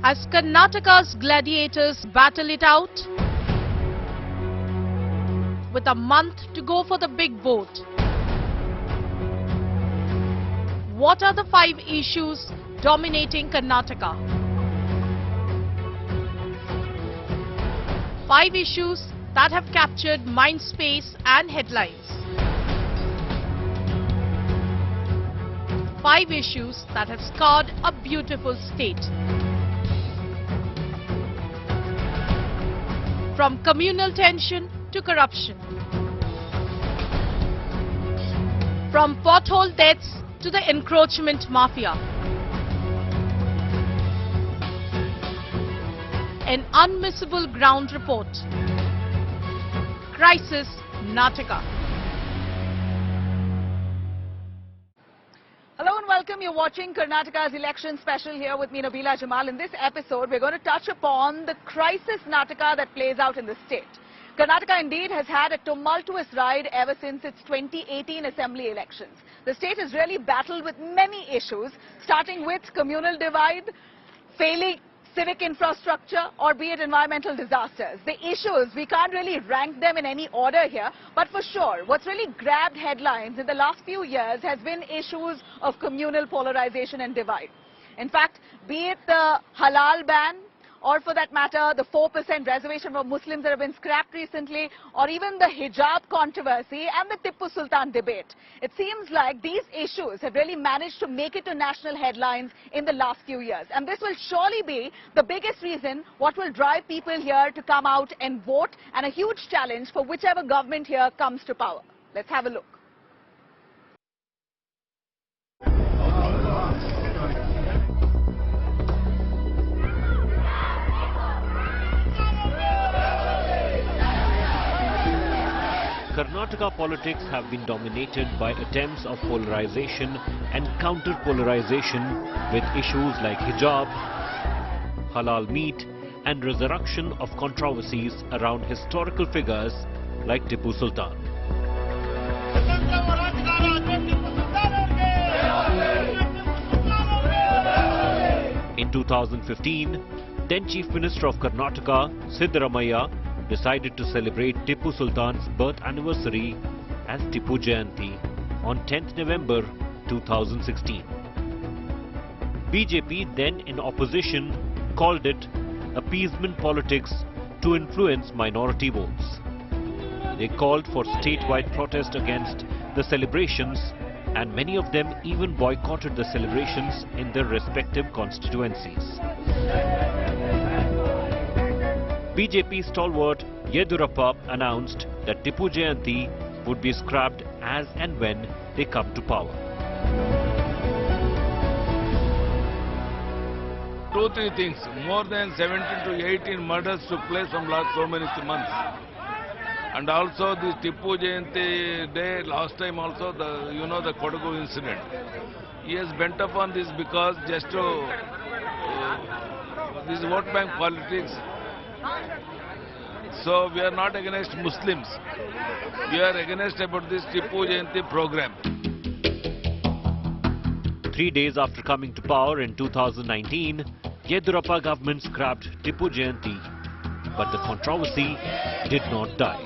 As Karnataka's gladiators battle it out, with a month to go for the big vote, what are the 5 issues dominating Karnataka? 5 issues that have captured mind space and headlines. 5 issues that have scarred a beautiful state. From communal tension to corruption. From pothole deaths to the encroachment mafia. An unmissable ground report. Crisis Nataka. Hello and welcome. You're watching Karnataka's election special here with me, Nabila Jamal. In this episode, we're going to touch upon the crisis Nataka that plays out in the state. Karnataka indeed has had a tumultuous ride ever since its 2018 assembly elections. The state has really battled with many issues, starting with communal divide, failing civic infrastructure, or be it environmental disasters. The issues, we can't really rank them in any order here, but for sure, what's really grabbed headlines in the last few years has been issues of communal polarization and divide. In fact, be it the halal ban, or for that matter, the 4% reservation for Muslims that have been scrapped recently, or even the hijab controversy and the Tipu Sultan debate. It seems like these issues have really managed to make it to national headlines in the last few years. And this will surely be the biggest reason what will drive people here to come out and vote, and a huge challenge for whichever government here comes to power. Let's have a look. Karnataka politics have been dominated by attempts of polarization and counter-polarization with issues like hijab, halal meat and resurrection of controversies around historical figures like Tipu Sultan. In 2015, then Chief Minister of Karnataka, Siddaramaiah, decided to celebrate Tipu Sultan's birth anniversary as Tipu Jayanti on 10th November 2016. BJP, then in opposition, called it appeasement politics to influence minority votes. They called for statewide protest against the celebrations, and many of them even boycotted the celebrations in their respective constituencies. BJP stalwart Yedurappa announced that Tipu Jayanti would be scrapped as and when they come to power. 2-3 things. More than 17 to 18 murders took place from last so many months. And also the Tipu Jayanti day, last time also, the Kodagu incident. He has bent upon this because just to this vote bank politics. So we are not against Muslims. We are against about this Tipu Jayanti program. 3 days after coming to power in 2019, Yedurappa government scrapped Tipu Jayanti, but the controversy did not die.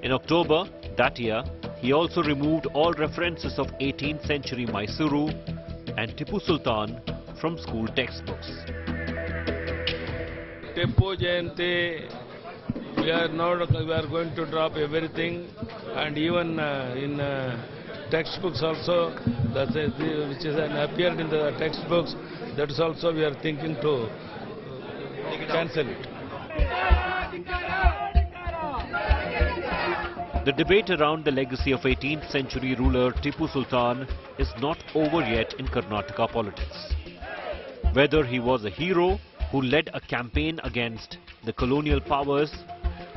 In October that year, he also removed all references of 18th century Mysuru and Tipu Sultan from school textbooks. Tipu Jayanti, we are going to drop everything, and even in textbooks also, which is appeared in the textbooks, that is also we are thinking to cancel it. The debate around the legacy of 18th century ruler Tipu Sultan is not over yet in Karnataka politics. Whether he was a hero who led a campaign against the colonial powers,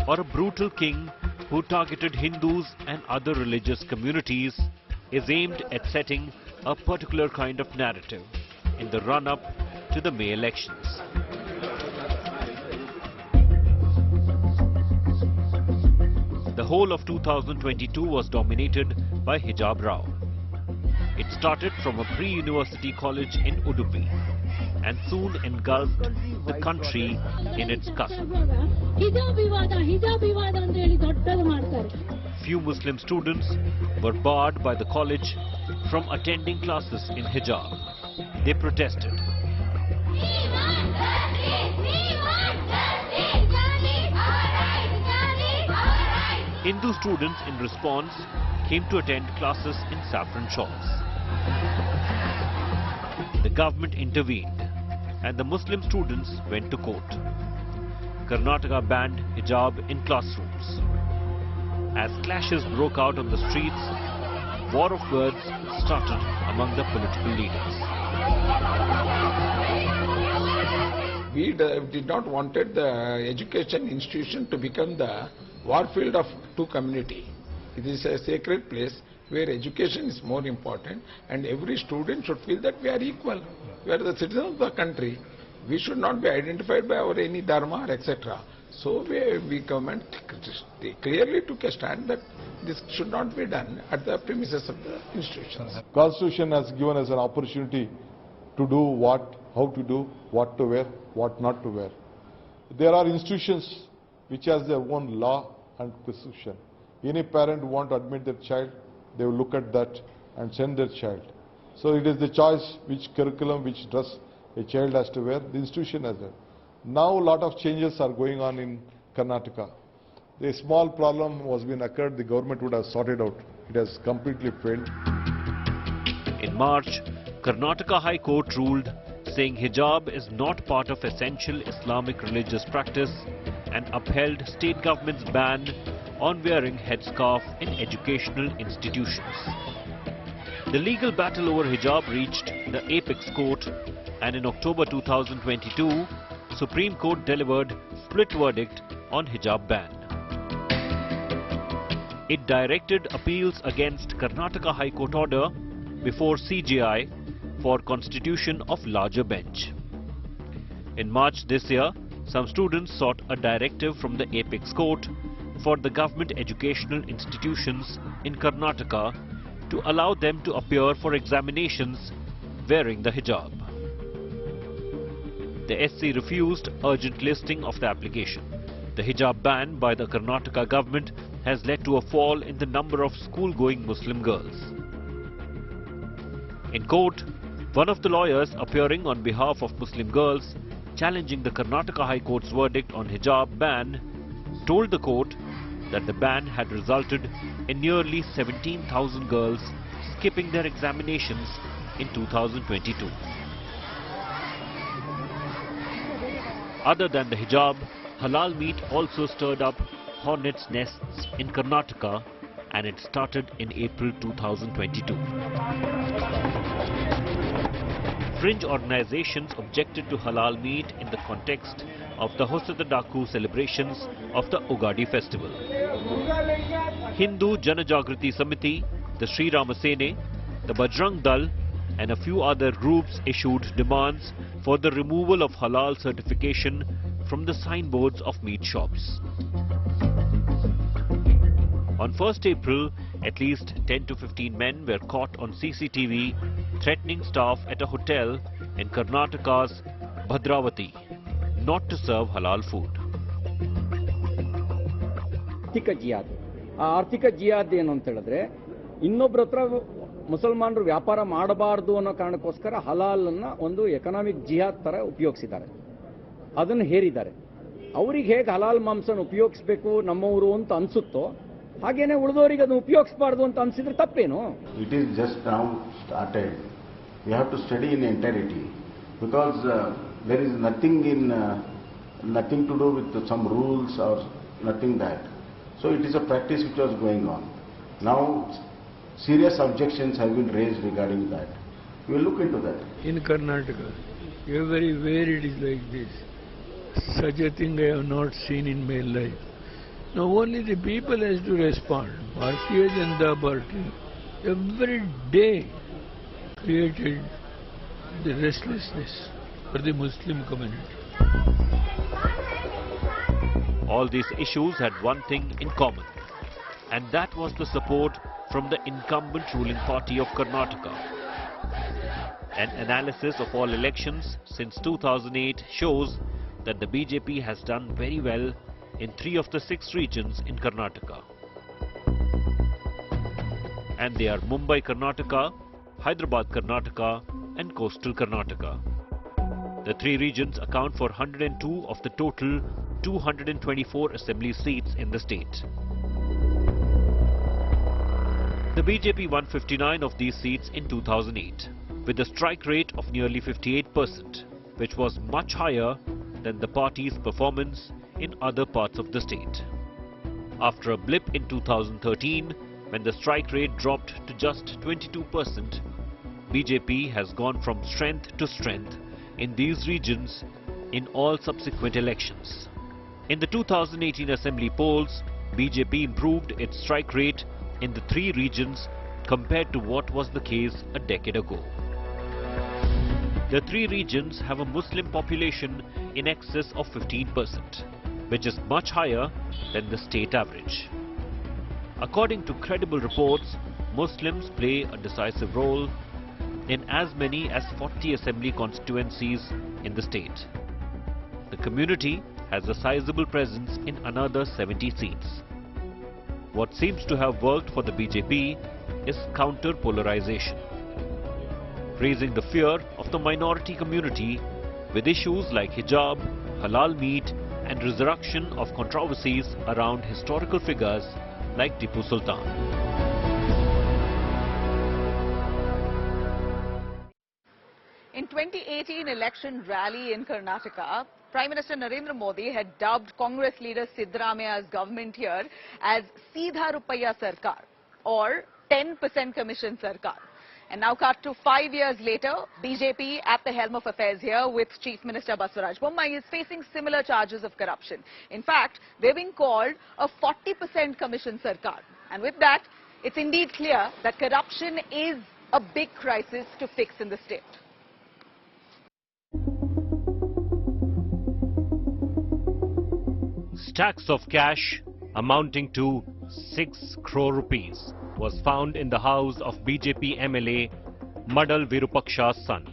or a brutal king who targeted Hindus and other religious communities, is aimed at setting a particular kind of narrative in the run-up to the May elections. The whole of 2022 was dominated by hijab row. It started from a pre-university college in Udupi and soon engulfed the country in its cusp. Few Muslim students were barred by the college from attending classes in hijab. They protested. Hindu students in response came to attend classes in saffron shawls. The government intervened and the Muslim students went to court. Karnataka banned hijab in classrooms. As clashes broke out on the streets, war of words started among the political leaders. We did not wanted the education institution to become the warfield of two community. It is a sacred place where education is more important and every student should feel that we are equal. We are the citizens of the country. We should not be identified by our any dharma or etc. So we government clearly took a stand that this should not be done at the premises of the institutions. Constitution has given us an opportunity to do what, how to do, what to wear, what not to wear. There are institutions which has their own law and constitution. Any parent who want to admit their child, they will look at that and send their child. So it is the choice which curriculum, which dress a child has to wear, the institution has it. Now a lot of changes are going on in Karnataka. The small problem was being occurred, the government would have sorted out. It has completely failed. In March, Karnataka High Court ruled saying hijab is not part of essential Islamic religious practice and upheld state government's ban on wearing headscarf in educational institutions. The legal battle over hijab reached the apex court, and in October 2022, Supreme Court delivered split verdict on hijab ban. It directed appeals against Karnataka High Court order before CJI for constitution of larger bench. In March this year, some students sought a directive from the apex court for the government educational institutions in Karnataka to allow them to appear for examinations wearing the hijab. The SC refused urgent listing of the application. The hijab ban by the Karnataka government has led to a fall in the number of school-going Muslim girls. In court, one of the lawyers appearing on behalf of Muslim girls challenging the Karnataka High Court's verdict on hijab ban told the court that the ban had resulted in nearly 17,000 girls skipping their examinations in 2022. Other than the hijab, halal meat also stirred up hornets' nests in Karnataka, and it started in April 2022. Fringe organizations objected to halal meat in the context of the Hosatadaku celebrations of the Ugadi festival. Hindu Janajagriti Samiti, the Sri Rama Sene, the Bajrang Dal and a few other groups issued demands for the removal of halal certification from the signboards of meat shops. On 1st April, at least 10 to 15 men were caught on CCTV threatening staff at a hotel in Karnataka's Bhadravati not to serve halal food. ಆರ್ಥಿಕ ಜಿಹಾದ್ ಆ ಆರ್ಥಿಕ ಜಿಹಾದ್ ಏನು ಅಂತ ಹೇಳಿದ್ರೆ ಇನ್ನೊಬ್ಬರ ಹತ್ರ ಮುಸಲ್ಮಾನರು ವ್ಯಾಪಾರ ಮಾಡಬಾರದು ಅನ್ನೋ ಕಾರಣಕ್ಕೋಸ್ಕರ ಹಲಾಲ್ ಅನ್ನ ಒಂದು ಎಕನಾಮಿಕ್ ಜಿಹಾದ್ ತರ ಉಪಯೋಗಿಸಿದ್ದಾರೆ, ಅದನ್ನು ಹೇರಿದ್ದಾರೆ. ಅವರಿಗೆ ಹೇಗೆ ಹಲಾಲ್ ಮಾಂಸನ ಉಪಯೋಗಿಸಬೇಕು ನಮ್ಮವರು ಅಂತ ಅನ್ಸುತ್ತೋ ಹಾಗೇನೆ ಉಳಿದವರಿಗೆ ಅದನ್ನು ಉಪಯೋಗಿಸಬಾರದು ಅಂತ ಅನ್ಸಿದ್ರೆ ತಪ್ಪೇನು? It is just now started. We have to study in entirety because there is nothing to do with some rules or nothing that. So it is a practice which was going on. Now serious objections have been raised regarding that. We will look into that. In Karnataka, everywhere it is like this. Such a thing I have not seen in my life. Now only the people has to respond. Bharatiya Janata Party every day created the restlessness for the Muslim community. All these issues had one thing in common, and that was the support from the incumbent ruling party of Karnataka. An analysis of all elections since 2008 shows that the BJP has done very well in 3 of the 6 regions in Karnataka. And they are Mumbai Karnataka, Hyderabad Karnataka and Coastal Karnataka. The 3 regions account for 102 of the total 224 assembly seats in the state. The BJP won 59 of these seats in 2008, with a strike rate of nearly 58%, which was much higher than the party's performance in other parts of the state. After a blip in 2013, when the strike rate dropped to just 22%, BJP has gone from strength to strength in these regions in all subsequent elections. In the 2018 assembly polls, BJP improved its strike rate in the 3 regions compared to what was the case a decade ago. The 3 regions have a Muslim population in excess of 15%, which is much higher than the state average. According to credible reports, Muslims play a decisive role in as many as 40 assembly constituencies in the state. The community has a sizable presence in another 70 seats. What seems to have worked for the BJP is counter-polarization, raising the fear of the minority community with issues like hijab, halal meat and resurrection of controversies around historical figures like Tipu Sultan. In 2018 election rally in Karnataka, Prime Minister Narendra Modi had dubbed Congress leader Siddaramaia's government here as Seedha Rupaya Sarkar or 10% Commission Sarkar. And now cut to 5 years later, BJP at the helm of affairs here with Chief Minister Basuraj Bommai is facing similar charges of corruption. In fact, they're being called a 40% Commission Sarkar. And with that, it's indeed clear that corruption is a big crisis to fix in the state. Stacks of cash amounting to 6 crore rupees was found in the house of BJP MLA Madal Virupaksha's son.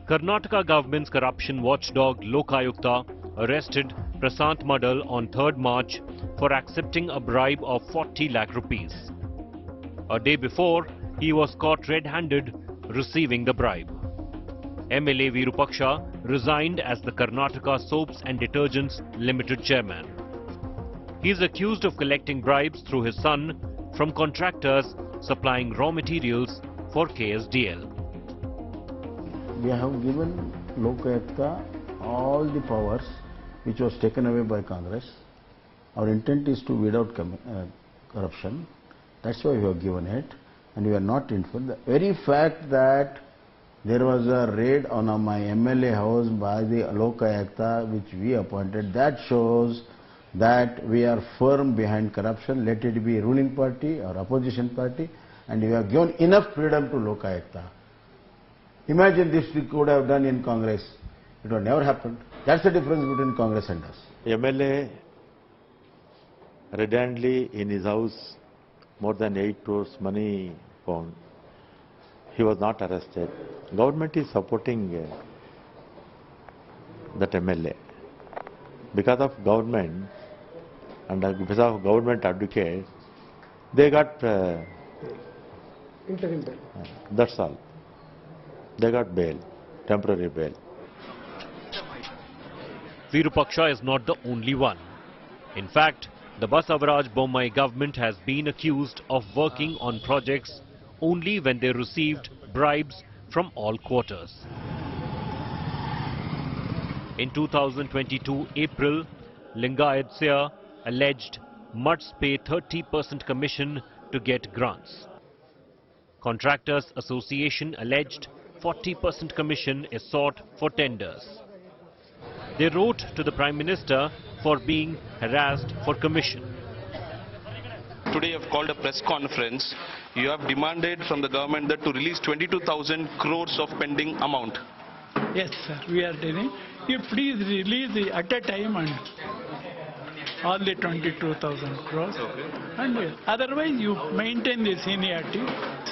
Karnataka government's corruption watchdog Lokayukta arrested Prasant Madal on 3rd March for accepting a bribe of 40 lakh rupees. A day before, he was caught red-handed receiving the bribe. MLA Virupaksha resigned as the Karnataka Soaps and Detergents Limited chairman. He is accused of collecting bribes through his son from contractors supplying raw materials for KSDL. We have given Lokayukta all the powers which was taken away by Congress. Our intent is to weed out corruption. That's why we have given it, and we are not interested. The very fact that there was a raid on my MLA house by the Lokayukta which we appointed, that shows that we are firm behind corruption, let it be ruling party or opposition party, and we have given enough freedom to Lokayukta. Imagine this we could have done in Congress. It would never happen. That's the difference between Congress and us. MLA red-handedly in his house, more than 8 crores money found. He was not arrested. Government is supporting that MLA. Because of government and because of government advocate, they got interim bail. That's all. They got bail, temporary bail. Virupaksha is not the only one. In fact, the Basuraj Bommai government has been accused of working on projects only when they received bribes from all quarters. In 2022 April, Lingayat alleged must pay 30% commission to get grants. Contractors Association alleged 40% commission is sought for tenders. They wrote to the Prime Minister for being harassed for commission. Today you have called a press conference. You have demanded from the government that to release 22,000 crores of pending amount. Yes, sir, we are doing. You please release it at a time and all the 22,000 crores. Okay. And otherwise you maintain the seniority,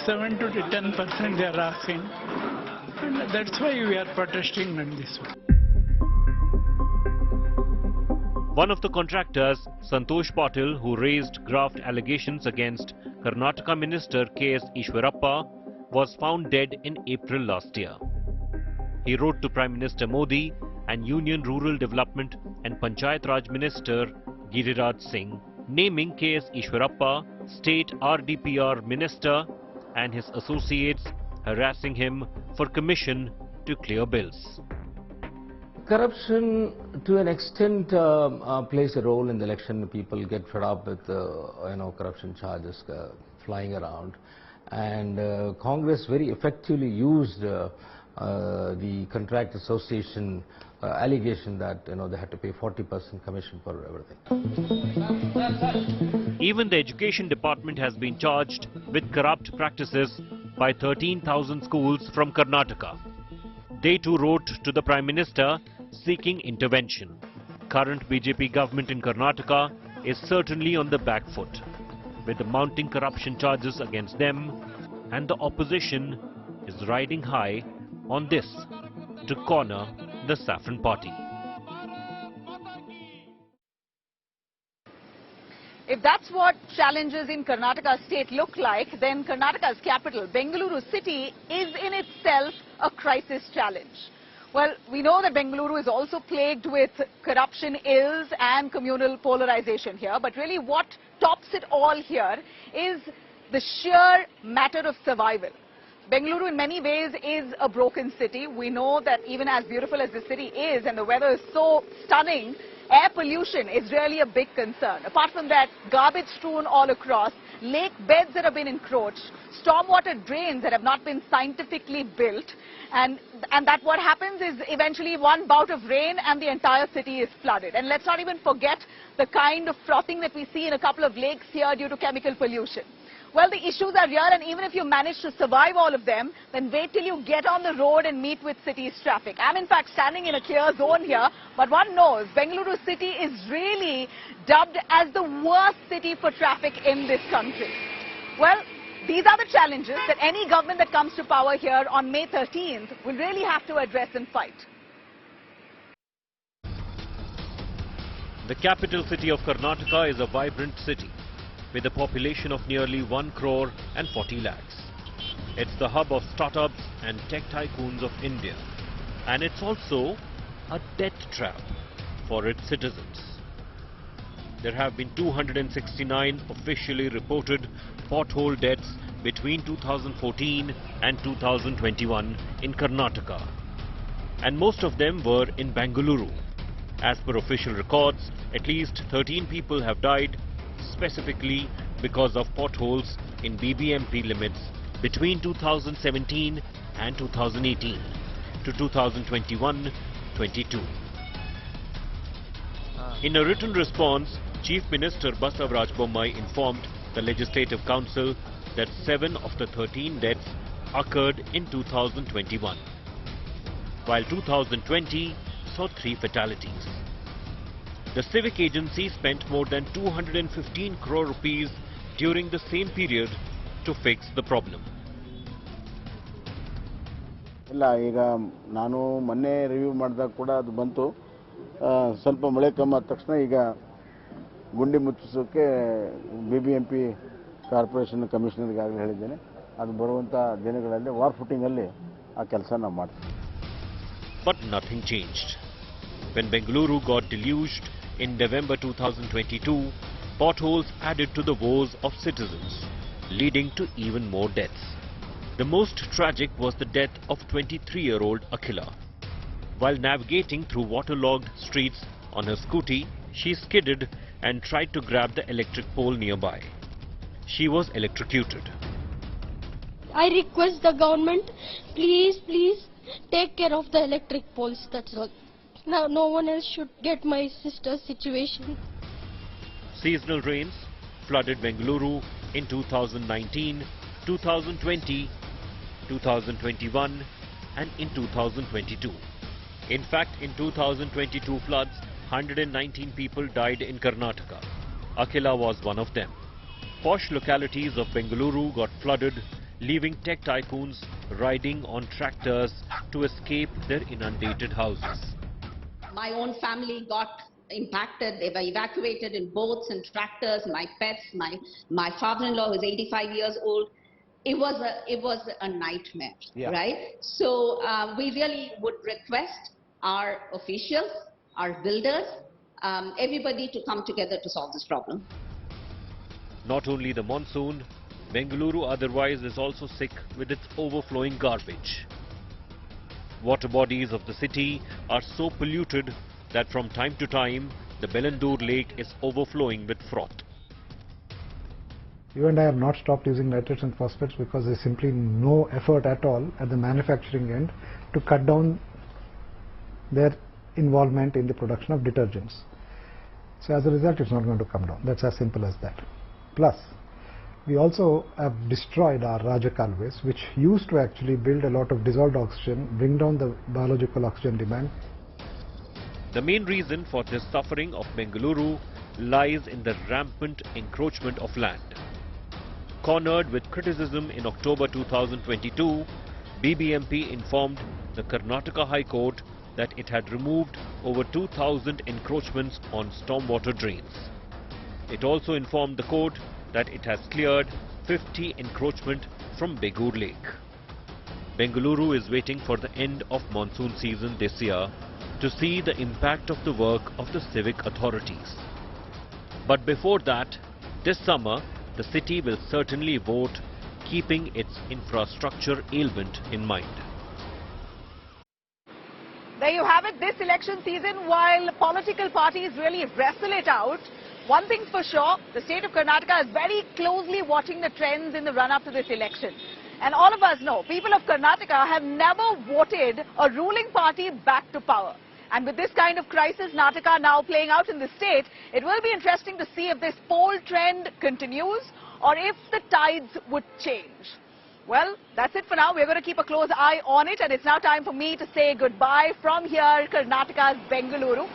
7 to 10% they are asking. That's why we are protesting on this one. One of the contractors, Santosh Patil, who raised graft allegations against Karnataka Minister K.S. Ishwarappa, was found dead in April last year. He wrote to Prime Minister Modi and Union Rural Development and Panchayat Raj Minister Giriraj Singh, naming K.S. Ishwarappa State RDPR Minister and his associates, harassing him for commission to clear bills. Corruption, to an extent, plays a role in the election. People get fed up with, corruption charges flying around, and Congress very effectively used the contract association allegation that they had to pay 40% commission for everything. Even the Education Department has been charged with corrupt practices by 13,000 schools from Karnataka. They too wrote to the Prime Minister seeking intervention. Current BJP government in Karnataka is certainly on the back foot, with the mounting corruption charges against them, and the opposition is riding high on this to corner the Saffron Party. If that's what challenges in Karnataka state look like, then Karnataka's capital, Bengaluru city, is in itself a crisis challenge. Well, we know that Bengaluru is also plagued with corruption ills and communal polarization here, but really what tops it all here is the sheer matter of survival. Bengaluru in many ways is a broken city. We know that even as beautiful as the city is and the weather is so stunning, air pollution is really a big concern. Apart from that, garbage strewn all across, lake beds that have been encroached, stormwater drains that have not been scientifically built, and that what happens is eventually one bout of rain and the entire city is flooded. And let's not even forget the kind of frothing that we see in a couple of lakes here due to chemical pollution. Well, the issues are real, and even if you manage to survive all of them, then wait till you get on the road and meet with city's traffic. I'm in fact standing in a clear zone here, but one knows Bengaluru city is really dubbed as the worst city for traffic in this country. Well, these are the challenges that any government that comes to power here on May 13th will really have to address and fight. The capital city of Karnataka is a vibrant city with a population of nearly 1 crore and 40 lakhs. It's the hub of startups and tech tycoons of India, and it's also a death trap for its citizens. There have been 269 officially reported pothole deaths between 2014 and 2021 in Karnataka, and most of them were in Bengaluru. As per official records, at least 13 people have died specifically because of potholes in BBMP limits between 2017 and 2018 to 2021-22. In a written response, Chief Minister Basavaraj Bommai informed the Legislative Council that 7 of the 13 deaths occurred in 2021, while 2020 saw 3 fatalities. The civic agency spent more than 215 crore rupees during the same period to fix the problem. ಇಲ್ಲ ಈಗ ನಾನು ಮೊನ್ನೆ review ಮಾಡಿದಾಗ ಕೂಡ ಅದು ಬಂತು ಸ್ವಲ್ಪ ಮಳೆ ಕಮ್ಮಿ ಆದ ತಕ್ಷಣ ಈಗ ಗುಂಡಿ ಮುಚ್ಚಿಸೋಕೆ ಬಿಬಿಎಂಪಿ ಕಾರ್ಪೊರೇಷನ್ ಕಮಿಷನರ್ಗೆ ಆಗಲೇ ಹೇಳಿದ್ದೇನೆ ಅದು ಬರುವಂತ ದಿನಗಳಲ್ಲಿ ವಾರ್ ಫುಟಿಂಗ್ ಅಲ್ಲಿ ಆ ಕೆಲಸ ನಾವು ಮಾಡ್ತೀವಿ. But nothing changed. When Bengaluru got deluged in November 2022, potholes added to the woes of citizens, leading to even more deaths. The most tragic was the death of 23-year-old Akhila. While navigating through waterlogged streets on her scooty, she skidded and tried to grab the electric pole nearby. She was electrocuted. I request the government, please take care of the electric poles, that's all. Now, no one else should get my sister's situation. Seasonal rains flooded Bengaluru in 2019, 2020, 2021 and in 2022. In fact, in 2022 floods, 119 people died in Karnataka. Akhila was one of them. Posh localities of Bengaluru got flooded, leaving tech tycoons riding on tractors to escape their inundated houses. My own family got impacted. They were evacuated in boats and tractors. My pets, my father-in-law who is 85 years old. It was a nightmare, right? So we really would request our officials, our builders, everybody to come together to solve this problem. Not only the monsoon, Bengaluru otherwise is also sick with its overflowing garbage. Water bodies of the city are so polluted that from time to time the Bellandur lake is overflowing with froth. You and I have not stopped using nitrates and phosphates because there is simply no effort at all at the manufacturing end to cut down their involvement in the production of detergents. So as a result, it's not going to come down. That's as simple as that. Plus, we also have destroyed our Raja Kalves, which used to actually build a lot of dissolved oxygen, bring down the biological oxygen demand. The main reason for this suffering of Bengaluru lies in the rampant encroachment of land. Cornered with criticism in October 2022, BBMP informed the Karnataka High Court that it had removed over 2,000 encroachments on stormwater drains. It also informed the court that it has cleared 50 encroachment from Begur Lake. Bengaluru is waiting for the end of monsoon season this year to see the impact of the work of the civic authorities. But before that, this summer, the city will certainly vote, keeping its infrastructure ailment in mind. There you have it. This election season, while political parties really wrestle it out, one thing's for sure, the state of Karnataka is very closely watching the trends in the run-up to this election. And all of us know, people of Karnataka have never voted a ruling party back to power. And with this kind of crisis Nataka now playing out in the state, it will be interesting to see if this poll trend continues or if the tides would change. Well, that's it for now. We're going to keep a close eye on it, and it's now time for me to say goodbye from here, Karnataka's Bengaluru.